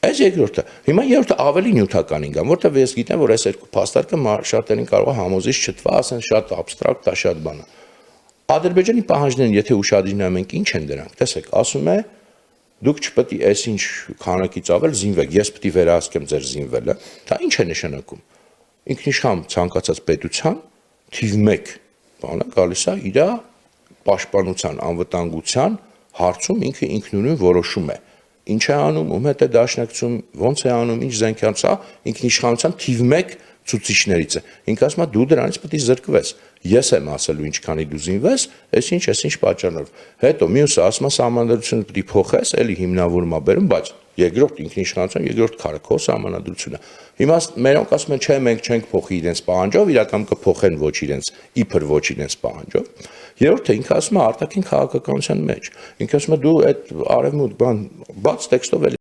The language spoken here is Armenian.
Այս երկրորդը, հիմա երրորդը ավելի նյութականին գամ, որտեղ ես գիտեմ, որ այս երկու փաստարկը շատերին կարող է համոզիչ չթվա, ասեն շատ абստրակտ է, շատ բան է։ Ադրբեջանի պահանջներն, եթե ուշադրի նայում ենք, ինչ են դրանք, տեսեք, ասում է դուք չպետք է այսինչ քանակից ավել զինվեք, ես պետք է վերահսկեմ ձեր զինվելը, դա ինչ է նշանակում։ Ինքնիշխան ցանկացած պետության թիվ 1 բանը գալիս է իր պաշտպանության, անվտանգության հարցում ինքը ինքնուրույն որոշում է։ Ինչ է անում, ում հետ է դաշնակցում, ոնց է անում, ինչ զենքերից է, ինքնիշխանության թիվ 1 ցուցիչներից է։ Ինքը ասում է դու դրանից պետք է զրկվես։ Ես եմ ասելու ինչքանի դու զինվես, այսինչ պատճառով։ Հետո մյուսը ասում է սահմանադրությունը պետք է փոխես, էլի հիմնավորում է բերում, բայց երկրորդ ինքնիշխանության երկրորդ քարը քո սահմանադրությունը։ Հիմա մերոնք ասում են, չէ, մենք չենք փոխի իրենց պահանջով, իրականում կփոխեն ոչ իրենց, իբր ոչ իրենց պահանջով։ Երրորդը ինքը ասում է արտաքին քաղաքականության մեջ։ Ինքը ասում է դու այդ արևմուտք բան բաց տեքստով